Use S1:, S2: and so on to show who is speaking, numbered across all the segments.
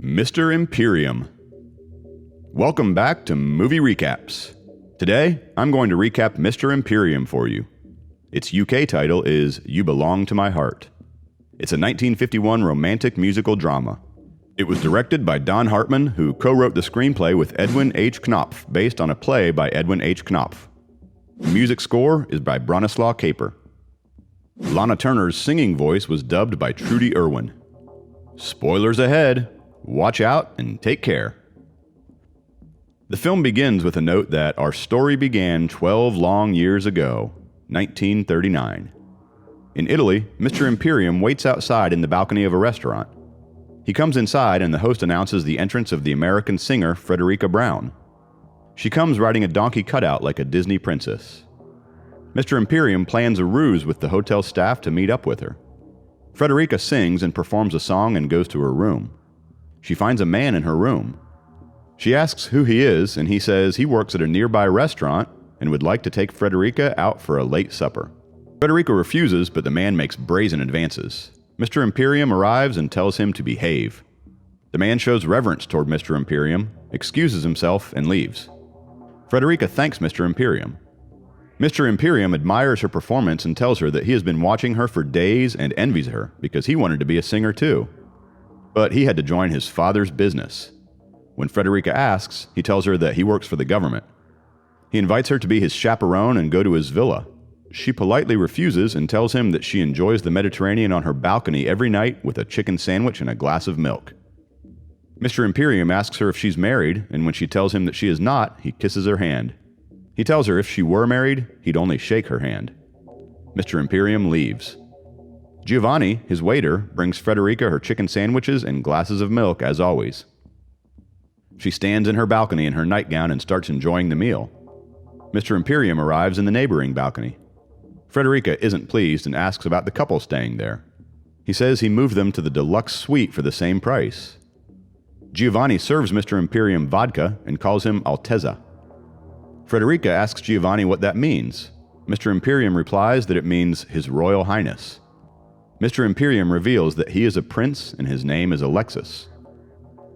S1: Mr. Imperium. Welcome back to Movie Recaps. Today, I'm going to recap Mr. Imperium for you. Its UK title is You Belong to My Heart. It's a 1951 romantic musical drama. It was directed by Don Hartman, who co-wrote the screenplay with Edwin H. Knopf, based on a play by Edwin H. Knopf. The music score is by Bronislaw Kaper. Lana Turner's singing voice was dubbed by Trudy Irwin. Spoilers ahead. Watch out and take care. The film begins with a note that our story began 12 long years ago, 1939. In Italy, Mr. Imperium waits outside in the balcony of a restaurant. He comes inside and the host announces the entrance of the American singer Frederica Brown. She comes riding a donkey cutout like a Disney princess. Mr. Imperium plans a ruse with the hotel staff to meet up with her. Frederica sings and performs a song and goes to her room. She finds a man in her room. She asks who he is, and he says he works at a nearby restaurant and would like to take Frederica out for a late supper. Frederica refuses, but the man makes brazen advances. Mr. Imperium arrives and tells him to behave. The man shows reverence toward Mr. Imperium, excuses himself, and leaves. Frederica thanks Mr. Imperium. Mr. Imperium admires her performance and tells her that he has been watching her for days and envies her because he wanted to be a singer too. But he had to join his father's business. When Frederica asks, he tells her that he works for the government. He invites her to be his chaperone and go to his villa. She politely refuses and tells him that she enjoys the Mediterranean on her balcony every night with a chicken sandwich and a glass of milk. Mr. Imperium asks her if she's married, and when she tells him that she is not, he kisses her hand. He tells her if she were married, he'd only shake her hand. Mr. Imperium leaves. Giovanni, his waiter, brings Frederica her chicken sandwiches and glasses of milk as always. She stands in her balcony in her nightgown and starts enjoying the meal. Mr. Imperium arrives in the neighboring balcony. Frederica isn't pleased and asks about the couple staying there. He says he moved them to the deluxe suite for the same price. Giovanni serves Mr. Imperium vodka and calls him Altezza. Frederica asks Giovanni what that means. Mr. Imperium replies that it means His Royal Highness. Mr. Imperium reveals that he is a prince and his name is Alexis.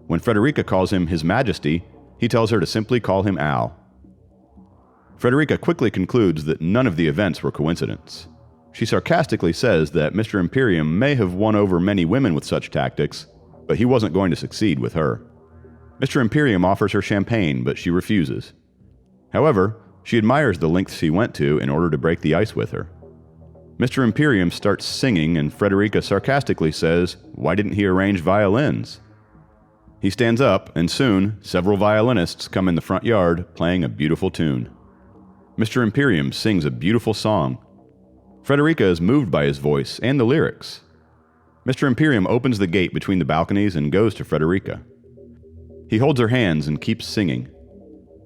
S1: When Frederica calls him His Majesty, he tells her to simply call him Al. Frederica quickly concludes that none of the events were coincidence. She sarcastically says that Mr. Imperium may have won over many women with such tactics, but he wasn't going to succeed with her. Mr. Imperium offers her champagne, but she refuses. However, she admires the lengths he went to in order to break the ice with her. Mr. Imperium starts singing, and Frederica sarcastically says, "Why didn't he arrange violins?" He stands up, and soon, several violinists come in the front yard, playing a beautiful tune. Mr. Imperium sings a beautiful song. Frederica is moved by his voice and the lyrics. Mr. Imperium opens the gate between the balconies and goes to Frederica. He holds her hands and keeps singing.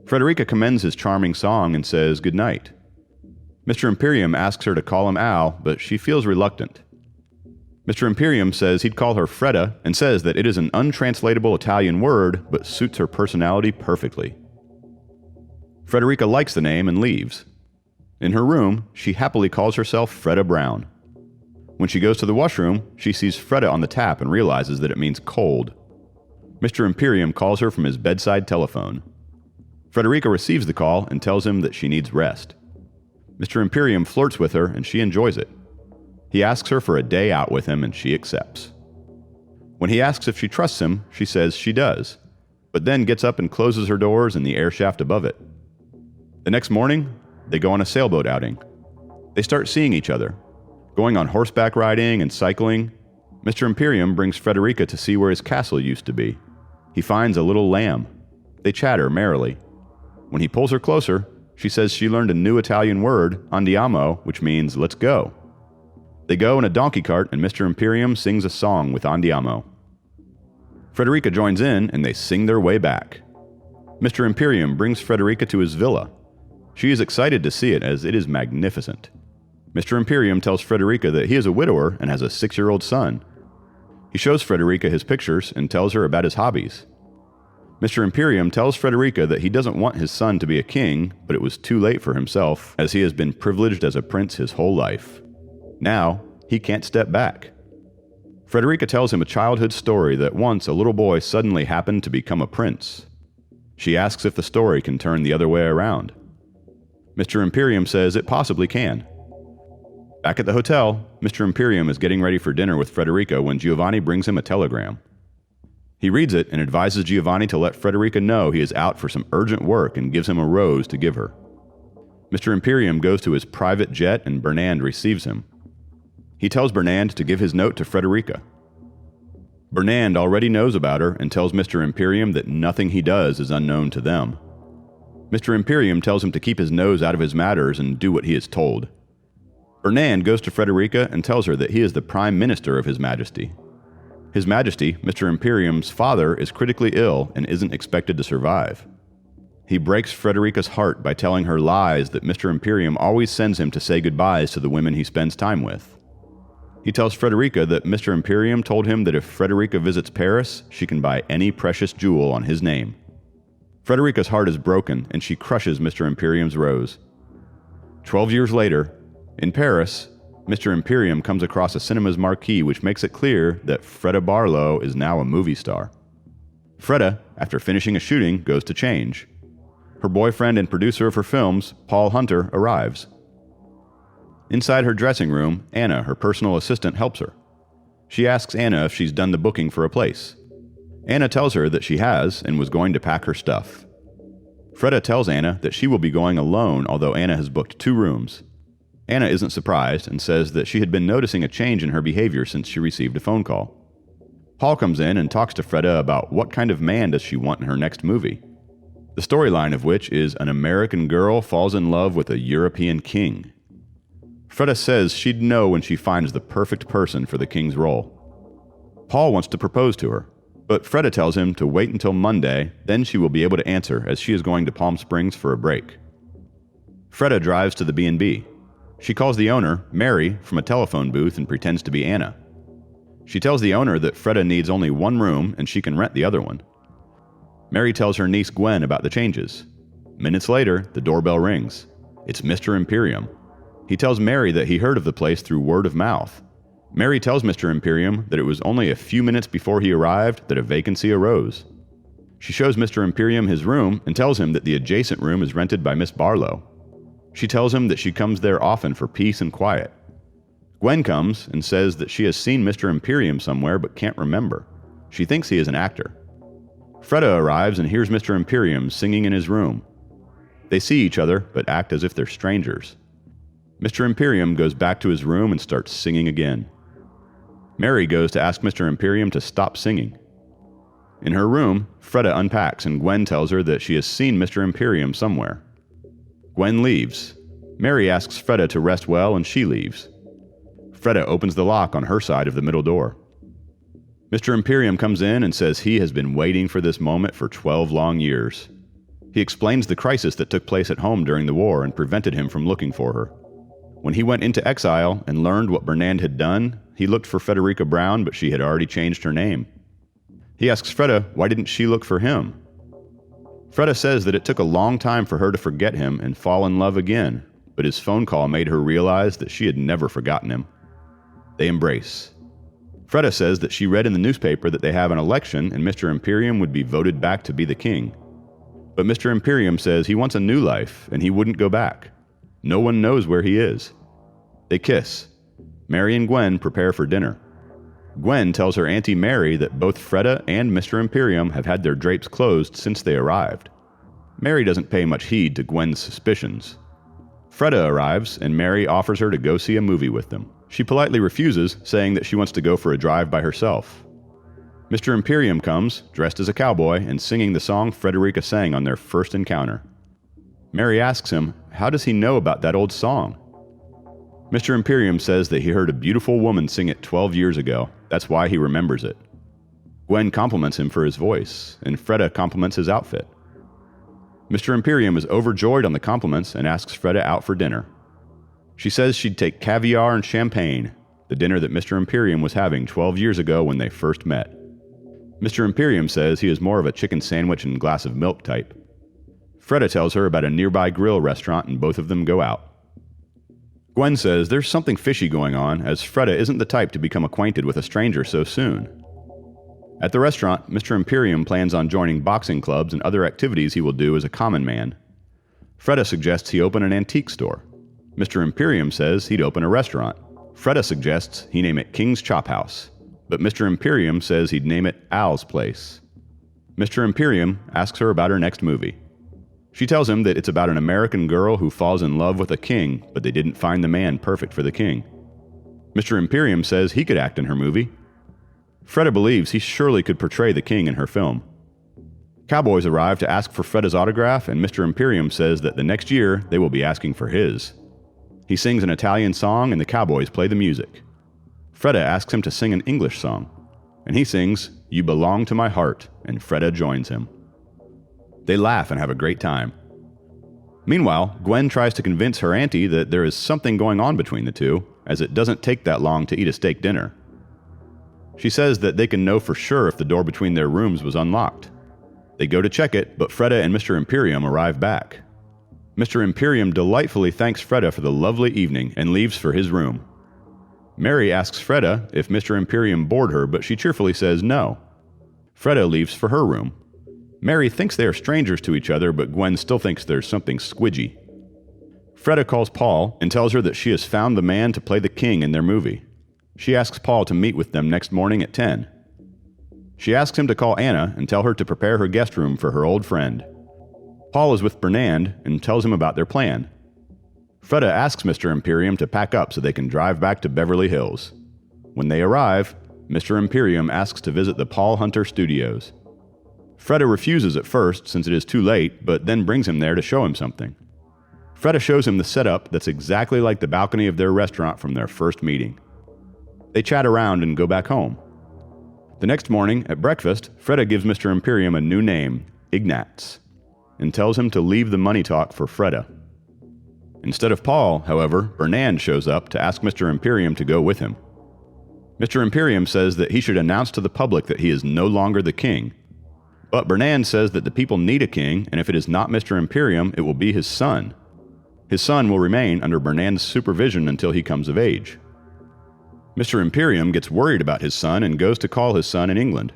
S1: Frederica commends his charming song and says good night. Mr. Imperium asks her to call him Al, but she feels reluctant. Mr. Imperium says he'd call her Fredda and says that it is an untranslatable Italian word, but suits her personality perfectly. Frederica likes the name and leaves. In her room, she happily calls herself Fredda Brown. When she goes to the washroom, she sees Fredda on the tap and realizes that it means cold. Mr. Imperium calls her from his bedside telephone. Frederica receives the call and tells him that she needs rest. Mr. Imperium flirts with her and she enjoys it. He asks her for a day out with him and she accepts. When he asks if she trusts him, she says she does, but then gets up and closes her doors in the air shaft above it. The next morning, they go on a sailboat outing. They start seeing each other, going on horseback riding and cycling. Mr. Imperium brings Frederica to see where his castle used to be. He finds a little lamb. They chatter merrily. When he pulls her closer, she says she learned a new Italian word, andiamo, which means let's go. They go in a donkey cart and Mr. Imperium sings a song with andiamo. Frederica joins in and they sing their way back. Mr. Imperium brings Frederica to his villa. She is excited to see it as it is magnificent. Mr. Imperium tells Frederica that he is a widower and has a 6-year-old son. He shows Frederica his pictures and tells her about his hobbies. Mr. Imperium tells Frederica that he doesn't want his son to be a king, but it was too late for himself, as he has been privileged as a prince his whole life. Now, he can't step back. Frederica tells him a childhood story that once a little boy suddenly happened to become a prince. She asks if the story can turn the other way around. Mr. Imperium says it possibly can. Back at the hotel, Mr. Imperium is getting ready for dinner with Frederica when Giovanni brings him a telegram. He reads it and advises Giovanni to let Frederica know he is out for some urgent work and gives him a rose to give her. Mr. Imperium goes to his private jet and Bernand receives him. He tells Bernand to give his note to Frederica. Bernand already knows about her and tells Mr. Imperium that nothing he does is unknown to them. Mr. Imperium tells him to keep his nose out of his matters and do what he is told. Bernand goes to Frederica and tells her that he is the Prime Minister of His Majesty. His Majesty, Mr. Imperium's father, is critically ill and isn't expected to survive. He breaks Frederica's heart by telling her lies that Mr. Imperium always sends him to say goodbyes to the women he spends time with. He tells Frederica that Mr. Imperium told him that if Frederica visits Paris, she can buy any precious jewel on his name. Frederica's heart is broken and she crushes Mr. Imperium's rose. 12 years later, in Paris, Mr. Imperium comes across a cinema's marquee which makes it clear that Fredda Barlo is now a movie star. Fredda, after finishing a shooting, goes to change. Her boyfriend and producer of her films, Paul Hunter, arrives. Inside her dressing room, Anna, her personal assistant, helps her. She asks Anna if she's done the booking for a place. Anna tells her that she has and was going to pack her stuff. Fredda tells Anna that she will be going alone, although Anna has booked 2 rooms. Anna isn't surprised and says that she had been noticing a change in her behavior since she received a phone call. Paul comes in and talks to Fredda about what kind of man does she want in her next movie, the storyline of which is an American girl falls in love with a European king. Fredda says she'd know when she finds the perfect person for the king's role. Paul wants to propose to her, but Fredda tells him to wait until Monday, then she will be able to answer as she is going to Palm Springs for a break. Fredda drives to the B&B. She calls the owner, Mary, from a telephone booth and pretends to be Anna. She tells the owner that Fredda needs only 1 room and she can rent the other one. Mary tells her niece Gwen about the changes. Minutes later, the doorbell rings. It's Mr. Imperium. He tells Mary that he heard of the place through word of mouth. Mary tells Mr. Imperium that it was only a few minutes before he arrived that a vacancy arose. She shows Mr. Imperium his room and tells him that the adjacent room is rented by Miss Barlo. She tells him that she comes there often for peace and quiet. Gwen comes and says that she has seen Mr. Imperium somewhere but can't remember. She thinks he is an actor. Fredda arrives and hears Mr. Imperium singing in his room. They see each other but act as if they're strangers. Mr. Imperium goes back to his room and starts singing again. Mary goes to ask Mr. Imperium to stop singing. In her room, Fredda unpacks and Gwen tells her that she has seen Mr. Imperium somewhere. Gwen leaves. Mary asks Fredda to rest well and she leaves. Fredda opens the lock on her side of the middle door. Mr. Imperium comes in and says he has been waiting for this moment for 12 long years. He explains the crisis that took place at home during the war and prevented him from looking for her. When he went into exile and learned what Bernand had done, he looked for Frederica Brown, but she had already changed her name. He asks Fredda why didn't she look for him. Fredda says that it took a long time for her to forget him and fall in love again, but his phone call made her realize that she had never forgotten him. They embrace. Fredda says that she read in the newspaper that they have an election and Mr. Imperium would be voted back to be the king. But Mr. Imperium says he wants a new life and he wouldn't go back. No one knows where he is. They kiss. Mary and Gwen prepare for dinner. Gwen tells her Auntie Mary that both Fredda and Mr. Imperium have had their drapes closed since they arrived. Mary doesn't pay much heed to Gwen's suspicions. Fredda arrives, and Mary offers her to go see a movie with them. She politely refuses, saying that she wants to go for a drive by herself. Mr. Imperium comes, dressed as a cowboy, and singing the song Frederica sang on their first encounter. Mary asks him, how does he know about that old song? Mr. Imperium says that he heard a beautiful woman sing it 12 years ago. That's why he remembers it. Gwen compliments him for his voice, and Fredda compliments his outfit. Mr. Imperium is overjoyed on the compliments and asks Fredda out for dinner. She says she'd take caviar and champagne, the dinner that Mr. Imperium was having 12 years ago when they first met. Mr. Imperium says he is more of a chicken sandwich and glass of milk type. Fredda tells her about a nearby grill restaurant and both of them go out. Gwen says there's something fishy going on, as Fredda isn't the type to become acquainted with a stranger so soon. At the restaurant, Mr. Imperium plans on joining boxing clubs and other activities he will do as a common man. Fredda suggests he open an antique store. Mr. Imperium says he'd open a restaurant. Fredda suggests he name it King's Chop House, but Mr. Imperium says he'd name it Al's Place. Mr. Imperium asks her about her next movie. She tells him that it's about an American girl who falls in love with a king, but they didn't find the man perfect for the king. Mr. Imperium says he could act in her movie. Fredda believes he surely could portray the king in her film. Cowboys arrive to ask for Fredda's autograph, and Mr. Imperium says that the next year they will be asking for his. He sings an Italian song and the cowboys play the music. Fredda asks him to sing an English song, and he sings "You Belong to My Heart," and Fredda joins him. They laugh and have a great time. Meanwhile, Gwen tries to convince her auntie that there is something going on between the two, as it doesn't take that long to eat a steak dinner. She says that they can know for sure if the door between their rooms was unlocked. They go to check it, but Fredda and Mr. Imperium arrive back. Mr. Imperium delightfully thanks Fredda for the lovely evening and leaves for his room. Mary asks Fredda if Mr. Imperium bored her, but she cheerfully says no. Fredda leaves for her room. Mary thinks they are strangers to each other, but Gwen still thinks there's something squidgy. Fredda calls Paul and tells her that she has found the man to play the king in their movie. She asks Paul to meet with them next morning at 10. She asks him to call Anna and tell her to prepare her guest room for her old friend. Paul is with Bernand and tells him about their plan. Fredda asks Mr. Imperium to pack up so they can drive back to Beverly Hills. When they arrive, Mr. Imperium asks to visit the Paul Hunter Studios. Fredda refuses at first since it is too late, but then brings him there to show him something. Fredda shows him the setup that's exactly like the balcony of their restaurant from their first meeting. They chat around and go back home. The next morning, at breakfast, Fredda gives Mr. Imperium a new name, Ignatz, and tells him to leave the money talk for Fredda. Instead of Paul, however, Bernand shows up to ask Mr. Imperium to go with him. Mr. Imperium says that he should announce to the public that he is no longer the king. But Bernand says that the people need a king, and if it is not Mr. Imperium, it will be his son. His son will remain under Bernand's supervision until he comes of age. Mr. Imperium gets worried about his son and goes to call his son in England.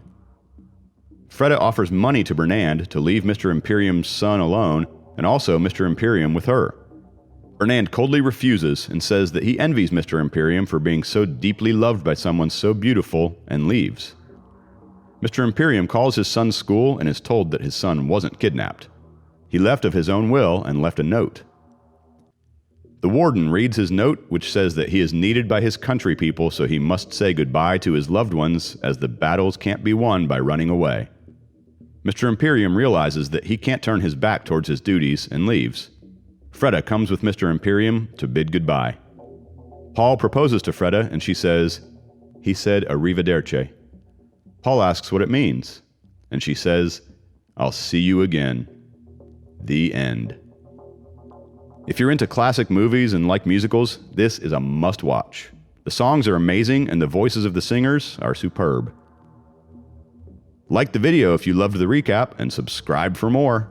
S1: Fredda offers money to Bernand to leave Mr. Imperium's son alone, and also Mr. Imperium with her. Bernand coldly refuses and says that he envies Mr. Imperium for being so deeply loved by someone so beautiful, and leaves. Mr. Imperium calls his son's school and is told that his son wasn't kidnapped. He left of his own will and left a note. The warden reads his note, which says that he is needed by his country people, so he must say goodbye to his loved ones, as the battles can't be won by running away. Mr. Imperium realizes that he can't turn his back towards his duties and leaves. Fredda comes with Mr. Imperium to bid goodbye. Paul proposes to Fredda, and she says, "He said arrivederci." Paul asks what it means, and she says, "I'll see you again." The end. If you're into classic movies and like musicals, this is a must-watch. The songs are amazing, and the voices of the singers are superb. Like the video if you loved the recap, and subscribe for more.